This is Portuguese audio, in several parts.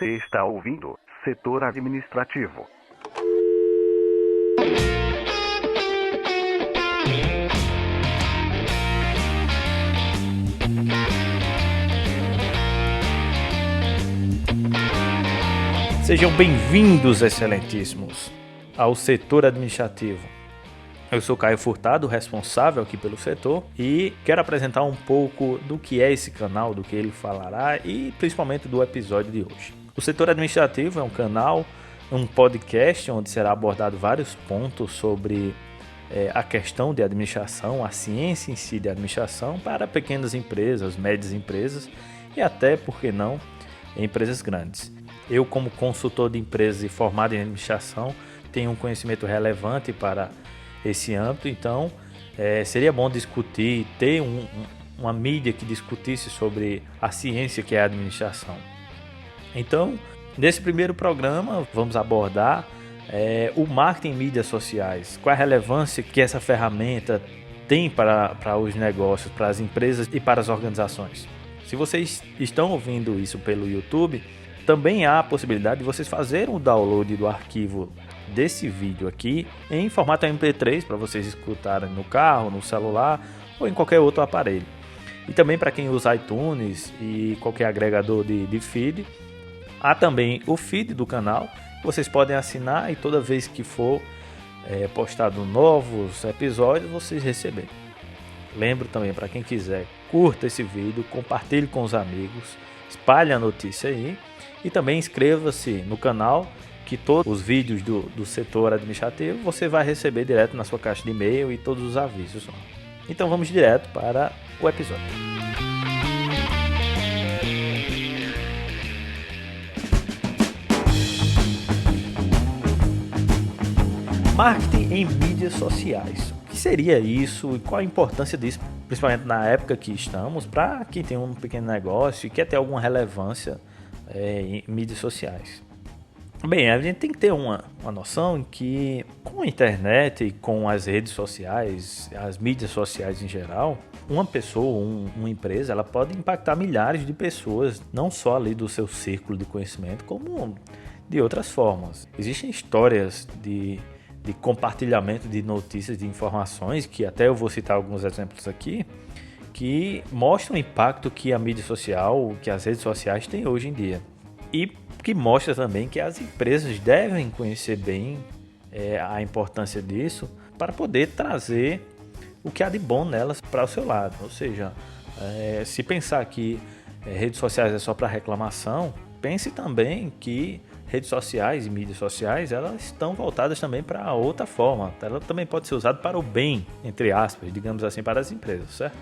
Você está ouvindo Setor Administrativo. Sejam bem-vindos, excelentíssimos, ao Setor Administrativo. Eu sou Caio Furtado, responsável aqui pelo setor, e quero apresentar um pouco do que é esse canal, do que ele falará e principalmente do episódio de hoje. O Setor Administrativo é um canal, um podcast onde será abordado vários pontos sobre a questão de administração, a ciência em si de administração para pequenas empresas, médias empresas e até, por que não, empresas grandes. Eu, como consultor de empresas e formado em administração, tenho um conhecimento relevante para esse âmbito, então seria bom discutir, ter uma mídia que discutisse sobre a ciência que é a administração. Então, nesse primeiro programa, vamos abordar o marketing em mídias sociais, qual a relevância que essa ferramenta tem para os negócios, para as empresas e para as organizações. Se vocês estão ouvindo isso pelo YouTube, também há a possibilidade de vocês fazerem o download do arquivo desse vídeo aqui em formato MP3 para vocês escutarem no carro, no celular ou em qualquer outro aparelho. E também para quem usa iTunes e qualquer agregador de feed, há também o feed do canal que vocês podem assinar e toda vez que for postado novos episódios vocês receberem. Lembro também, para quem quiser, curta esse vídeo, compartilhe com os amigos, espalhe a notícia aí. E também inscreva-se no canal, que todos os vídeos do setor administrativo você vai receber direto na sua caixa de e-mail e todos os avisos. Então vamos direto para o episódio. Marketing em mídias sociais. O que seria isso e qual a importância disso, principalmente na época que estamos, para quem tem um pequeno negócio e quer ter alguma relevância em mídias sociais? Bem, a gente tem que ter uma noção que com a internet e com as redes sociais, as mídias sociais em geral, uma pessoa, uma empresa, ela pode impactar milhares de pessoas, não só ali do seu círculo de conhecimento, como de outras formas. Existem histórias de compartilhamento de notícias, de informações, que até eu vou citar alguns exemplos aqui, que mostram o impacto que a mídia social, que as redes sociais têm hoje em dia. E que mostra também que as empresas devem conhecer bem a importância disso para poder trazer o que há de bom nelas para o seu lado. Ou seja, se pensar que redes sociais é só para reclamação, pense também que redes sociais e mídias sociais, elas estão voltadas também para outra forma. Ela também pode ser usada para o bem, entre aspas, digamos assim, para as empresas, certo?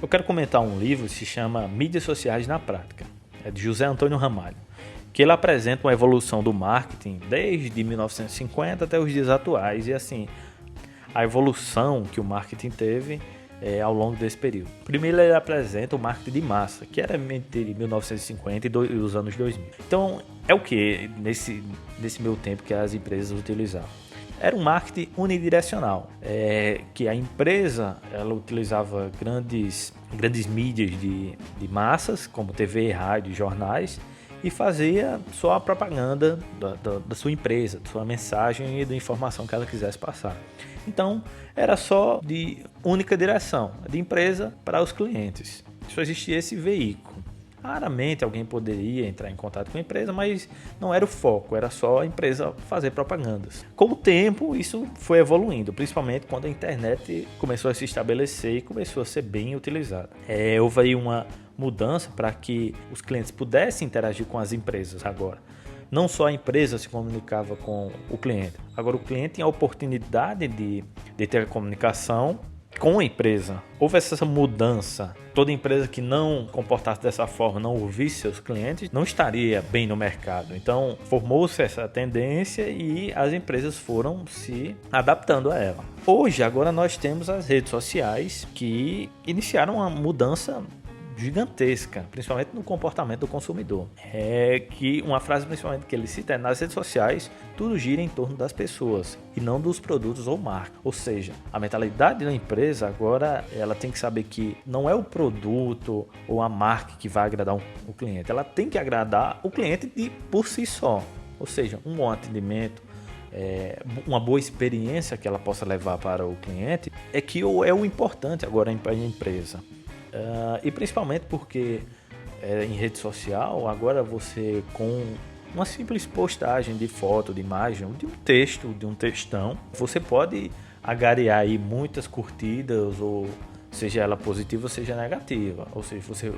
Eu quero comentar um livro que se chama Mídias Sociais na Prática, é de José Antônio Ramalho, que ele apresenta uma evolução do marketing desde 1950 até os dias atuais e assim, a evolução que o marketing teve ao longo desse período. Primeiro ele apresenta o marketing de massa, que era entre 1950 e os anos 2000. Então, é o que nesse meu tempo que as empresas utilizavam? Era um marketing unidirecional, que a empresa ela utilizava grandes mídias de massas, como TV, rádio, jornais, e fazia só a propaganda da sua empresa, da sua mensagem e da informação que ela quisesse passar. Então, era só de única direção, de empresa para os clientes. Só existia esse veículo. Raramente alguém poderia entrar em contato com a empresa, mas não era o foco, era só a empresa fazer propagandas. Com o tempo, isso foi evoluindo, principalmente quando a internet começou a se estabelecer e começou a ser bem utilizada. Houve aí uma mudança para que os clientes pudessem interagir com as empresas agora. Não só a empresa se comunicava com o cliente, agora o cliente tinha a oportunidade de ter a comunicação com a empresa. Houve essa mudança. Toda empresa que não comportasse dessa forma, não ouvisse seus clientes, não estaria bem no mercado. Então, formou-se essa tendência e as empresas foram se adaptando a ela. Hoje, agora nós temos as redes sociais que iniciaram uma mudança gigantesca, principalmente no comportamento do consumidor. É que uma frase principalmente que ele cita é: nas redes sociais, tudo gira em torno das pessoas e não dos produtos ou marcas. Ou seja, a mentalidade da empresa agora, ela tem que saber que não é o produto ou a marca que vai agradar o cliente, ela tem que agradar o cliente por si só. Ou seja, um bom atendimento, uma boa experiência que ela possa levar para o cliente é o importante agora para a empresa. E principalmente porque em rede social, agora você, com uma simples postagem de foto, de imagem, de um texto, de um textão, você pode agariar aí muitas curtidas, ou seja ela positiva ou seja negativa. Ou seja,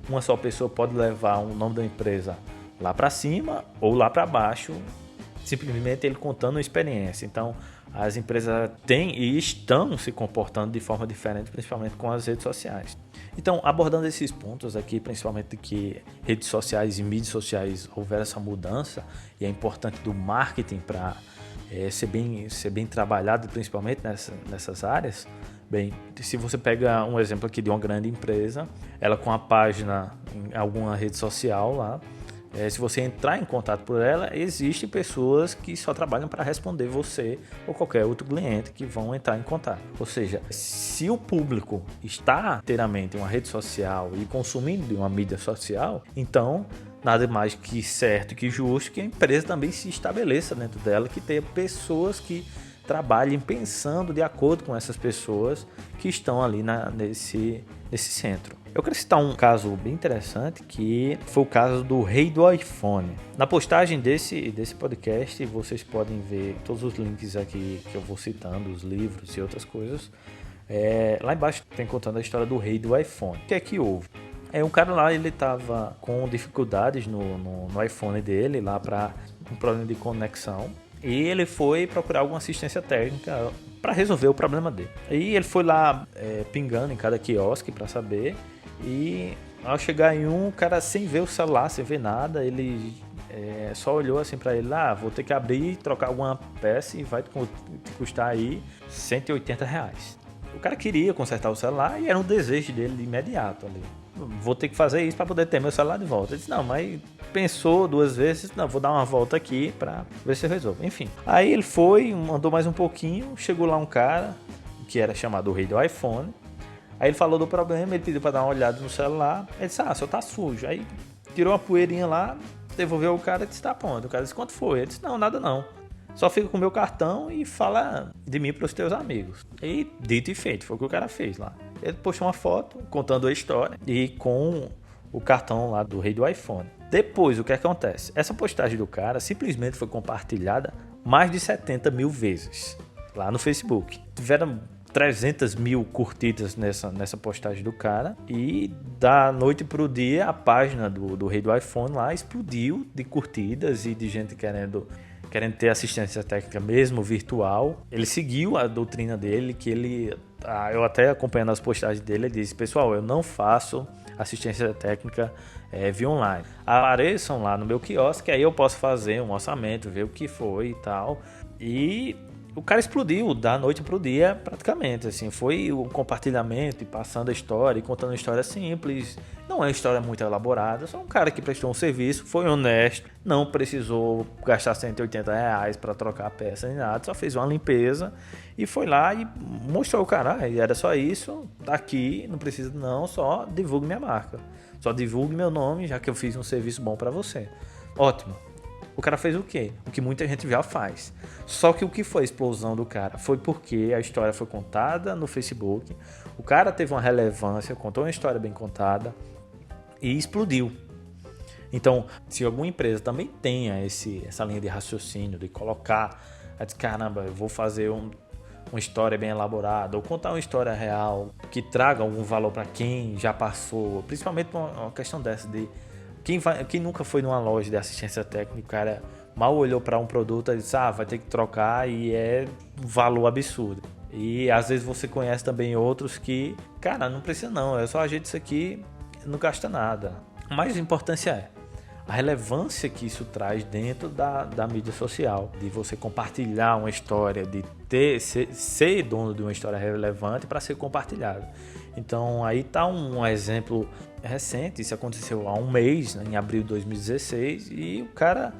uma só pessoa pode levar o nome da empresa lá para cima ou lá para baixo, simplesmente ele contando uma experiência. Então, as empresas têm e estão se comportando de forma diferente, principalmente com as redes sociais. Então, abordando esses pontos aqui, principalmente que redes sociais e mídias sociais houveram essa mudança, e é importante do marketing para ser bem trabalhado, principalmente nessas áreas. Bem, se você pega um exemplo aqui de uma grande empresa, ela com a página em alguma rede social lá, se você entrar em contato por ela, existem pessoas que só trabalham para responder você ou qualquer outro cliente que vão entrar em contato. Ou seja, se o público está inteiramente em uma rede social e consumindo de uma mídia social, então nada mais que certo e que justo que a empresa também se estabeleça dentro dela, que tenha pessoas que trabalhem pensando de acordo com essas pessoas que estão ali nesse centro. Eu quero citar um caso bem interessante, que foi o caso do rei do iPhone. Na postagem desse podcast, vocês podem ver todos os links aqui que eu vou citando, os livros e outras coisas. Lá embaixo tem contando a história do rei do iPhone. O que é que houve? Um cara lá, ele estava com dificuldades no iPhone dele, lá para um problema de conexão. E ele foi procurar alguma assistência técnica para resolver o problema dele. E ele foi lá pingando em cada quiosque para saber. E ao chegar em um, o cara, sem ver o celular, sem ver nada, ele só olhou assim para ele: vou ter que abrir, trocar alguma peça e vai te custar aí R$180. O cara queria consertar o celular e era um desejo dele de imediato ali: vou ter que fazer isso para poder ter meu celular de volta. Ele disse: não, mas pensou duas vezes: não, vou dar uma volta aqui para ver se eu resolvo. Enfim, aí ele foi, andou mais um pouquinho, chegou lá um cara que era chamado o rei do iPhone. Aí ele falou do problema, ele pediu para dar uma olhada no celular. Ele disse: seu tá sujo. Aí tirou uma poeirinha lá, devolveu o cara e disse: tá pronto. O cara disse: quanto foi? Ele disse: não, nada não. Só fica com o meu cartão e fala de mim para os teus amigos. E dito e feito, foi o que o cara fez lá. Ele postou uma foto contando a história e com o cartão lá do rei do iPhone. Depois, o que acontece? Essa postagem do cara simplesmente foi compartilhada mais de 70 mil vezes lá no Facebook. Tiveram 300 mil curtidas nessa postagem do cara, e da noite pro dia a página do rei do iPhone lá explodiu de curtidas e de gente querendo ter assistência técnica mesmo virtual. Ele seguiu a doutrina dele, que eu até acompanhando as postagens dele, ele disse: pessoal, eu não faço assistência técnica via online. Apareçam lá no meu quiosque, aí eu posso fazer um orçamento, ver o que foi e tal. E o cara explodiu da noite pro dia praticamente, assim, foi o compartilhamento e passando a história e contando uma história simples. Não é uma história muito elaborada, só um cara que prestou um serviço, foi honesto, não precisou gastar R$180 para trocar a peça nem nada, só fez uma limpeza e foi lá e mostrou o cara: era só isso, tá aqui, não precisa não, só divulgue minha marca, só divulgue meu nome, já que eu fiz um serviço bom para você. Ótimo. O cara fez o quê? O que muita gente já faz. Só que o que foi a explosão do cara foi porque a história foi contada no Facebook, o cara teve uma relevância, contou uma história bem contada e explodiu. Então, se alguma empresa também tenha essa linha de raciocínio de colocar, caramba, eu vou fazer uma história bem elaborada, ou contar uma história real que traga algum valor para quem já passou, principalmente uma questão dessa de quem nunca foi numa loja de assistência técnica, o cara mal olhou para um produto e disse: vai ter que trocar, e é um valor absurdo. E às vezes você conhece também outros que, cara, não precisa não, é só ajeita isso aqui, não gasta nada. Mas a importância é a relevância que isso traz dentro da mídia social, de você compartilhar uma história, de ser dono de uma história relevante para ser compartilhado. Então aí está um exemplo recente, isso aconteceu há um mês, né, em abril de 2016, e o cara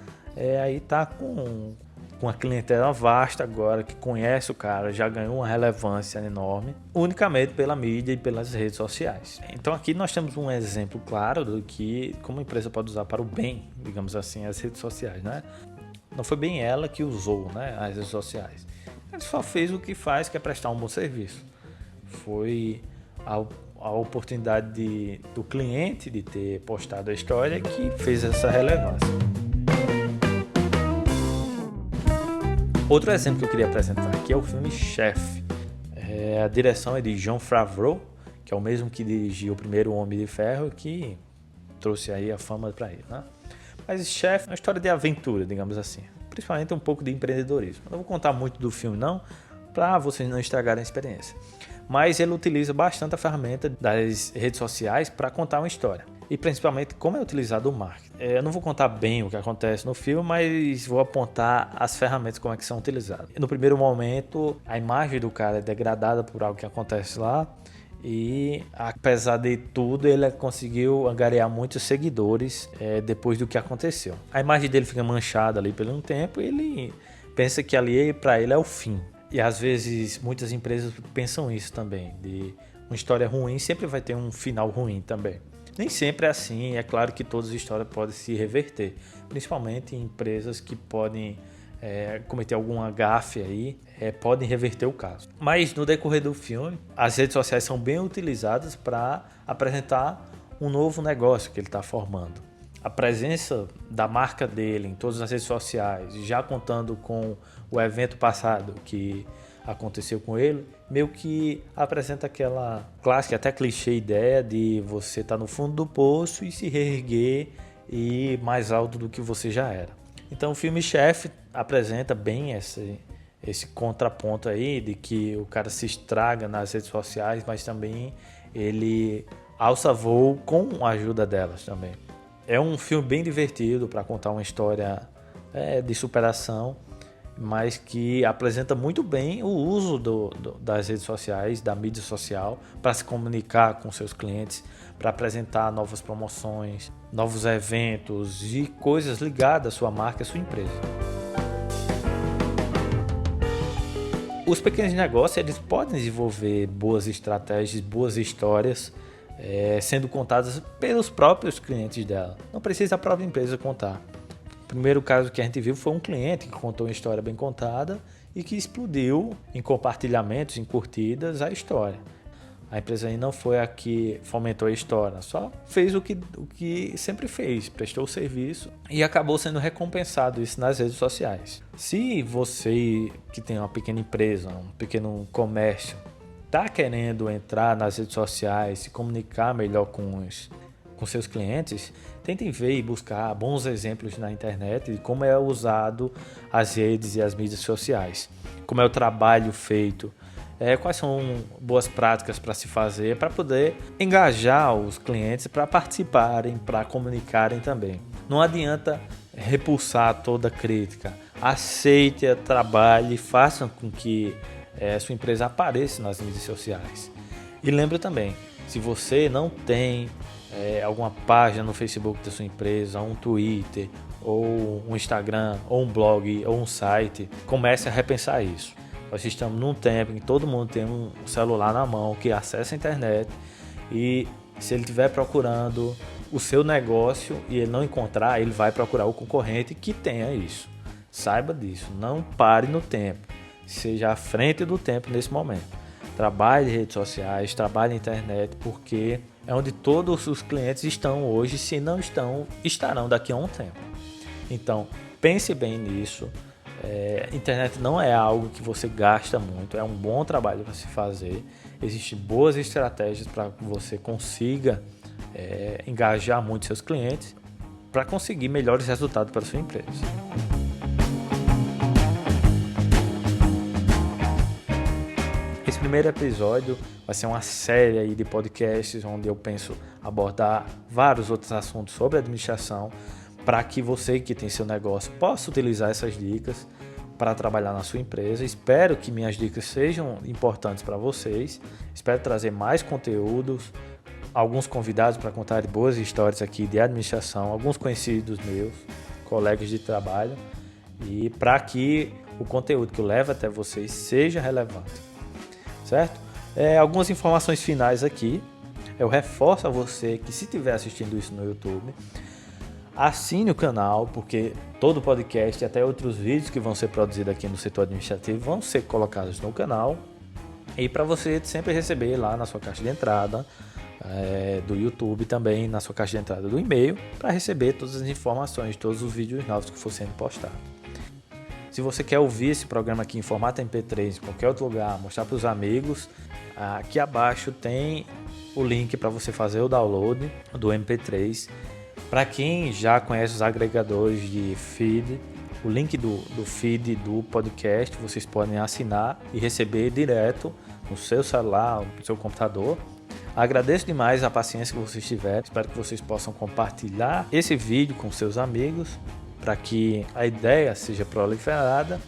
aí está com uma clientela vasta agora, que conhece o cara, já ganhou uma relevância enorme, unicamente pela mídia e pelas redes sociais. Então aqui nós temos um exemplo claro do que como a empresa pode usar para o bem, digamos assim, as redes sociais, né? Não foi bem ela que usou, né, as redes sociais. Ele só fez o que faz, que é prestar um bom serviço. Foi a oportunidade do cliente de ter postado a história que fez essa relevância. Outro exemplo que eu queria apresentar aqui é o filme Chef. A direção é de Jon Favreau, que é o mesmo que dirigiu o primeiro Homem de Ferro, que trouxe aí a fama para ele, né? Mas Chef é uma história de aventura, digamos assim, principalmente um pouco de empreendedorismo. Eu não vou contar muito do filme não, para vocês não estragarem a experiência. Mas ele utiliza bastante a ferramenta das redes sociais para contar uma história. E principalmente como é utilizado o marketing. Eu não vou contar bem o que acontece no filme, mas vou apontar as ferramentas como é que são utilizadas. No primeiro momento, a imagem do cara é degradada por algo que acontece lá. E apesar de tudo, ele conseguiu angariar muitos seguidores depois do que aconteceu. A imagem dele fica manchada ali por um tempo e ele pensa que ali para ele é o fim. E às vezes muitas empresas pensam isso também, de uma história ruim sempre vai ter um final ruim também. Nem sempre é assim, é claro que todas as histórias podem se reverter, principalmente em empresas que podem cometer alguma gafe aí, podem reverter o caso. Mas no decorrer do filme, as redes sociais são bem utilizadas para apresentar um novo negócio que ele está formando. A presença da marca dele em todas as redes sociais, já contando com o evento passado que aconteceu com ele, meio que apresenta aquela clássica, até clichê ideia de você estar no fundo do poço e se reerguer e ir mais alto do que você já era. Então o filme Chef apresenta bem esse contraponto aí de que o cara se estraga nas redes sociais, mas também ele alça voo com a ajuda delas também. É um filme bem divertido para contar uma história de superação, mas que apresenta muito bem o uso das redes sociais, da mídia social, para se comunicar com seus clientes, para apresentar novas promoções, novos eventos e coisas ligadas à sua marca e à sua empresa. Os pequenos negócios eles podem desenvolver boas estratégias, boas histórias, sendo contadas pelos próprios clientes dela. Não precisa a própria empresa contar. O primeiro caso que a gente viu foi um cliente que contou uma história bem contada e que explodiu em compartilhamentos, em curtidas, a história. A empresa aí não foi a que fomentou a história, só fez o que sempre fez, prestou o serviço e acabou sendo recompensado isso nas redes sociais. Se você que tem uma pequena empresa, um pequeno comércio, está querendo entrar nas redes sociais, se comunicar melhor com seus clientes, tentem ver e buscar bons exemplos na internet de como é usado as redes e as mídias sociais, como é o trabalho feito, quais são boas práticas para se fazer, para poder engajar os clientes para participarem, para comunicarem também. Não adianta repulsar toda crítica, aceite, trabalhe, faça com que sua empresa apareça nas mídias sociais. E lembre também, se você não tem alguma página no Facebook da sua empresa, um Twitter, ou um Instagram, ou um blog, ou um site, comece a repensar isso. Nós estamos num tempo em que todo mundo tem um celular na mão que acessa a internet e se ele estiver procurando o seu negócio e ele não encontrar, ele vai procurar o concorrente que tenha isso. Saiba disso, não pare no tempo. Seja à frente do tempo nesse momento. Trabalhe em redes sociais, trabalhe na internet, porque é onde todos os clientes estão hoje, se não estão, estarão daqui a um tempo. Então, pense bem nisso. Internet não é algo que você gasta muito, é um bom trabalho para se fazer. Existem boas estratégias para que você consiga engajar muito seus clientes para conseguir melhores resultados para a sua empresa. Esse primeiro episódio vai ser uma série aí de podcasts onde eu penso abordar vários outros assuntos sobre administração para que você que tem seu negócio possa utilizar essas dicas para trabalhar na sua empresa. Espero que minhas dicas sejam importantes para vocês. Espero trazer mais conteúdos, alguns convidados para contar boas histórias aqui de administração, alguns conhecidos meus, colegas de trabalho, e para que o conteúdo que eu levo até vocês seja relevante, certo? Algumas informações finais aqui. Eu reforço a você que, se estiver assistindo isso no YouTube, assine o canal, porque todo podcast e até outros vídeos que vão ser produzidos aqui no setor administrativo vão ser colocados no canal, e para você sempre receber lá na sua caixa de entrada do YouTube, também na sua caixa de entrada do e-mail, para receber todas as informações de todos os vídeos novos que for sendo postados. Se você quer ouvir esse programa aqui em formato MP3 em qualquer outro lugar, mostrar para os amigos, aqui abaixo tem o link para você fazer o download do MP3. Para quem já conhece os agregadores de feed, o link do feed do podcast vocês podem assinar e receber direto no seu celular, no seu computador. Agradeço demais a paciência que vocês tiverem. Espero que vocês possam compartilhar esse vídeo com seus amigos para que a ideia seja proliferada.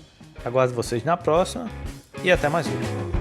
Aguardo vocês na próxima e até mais um.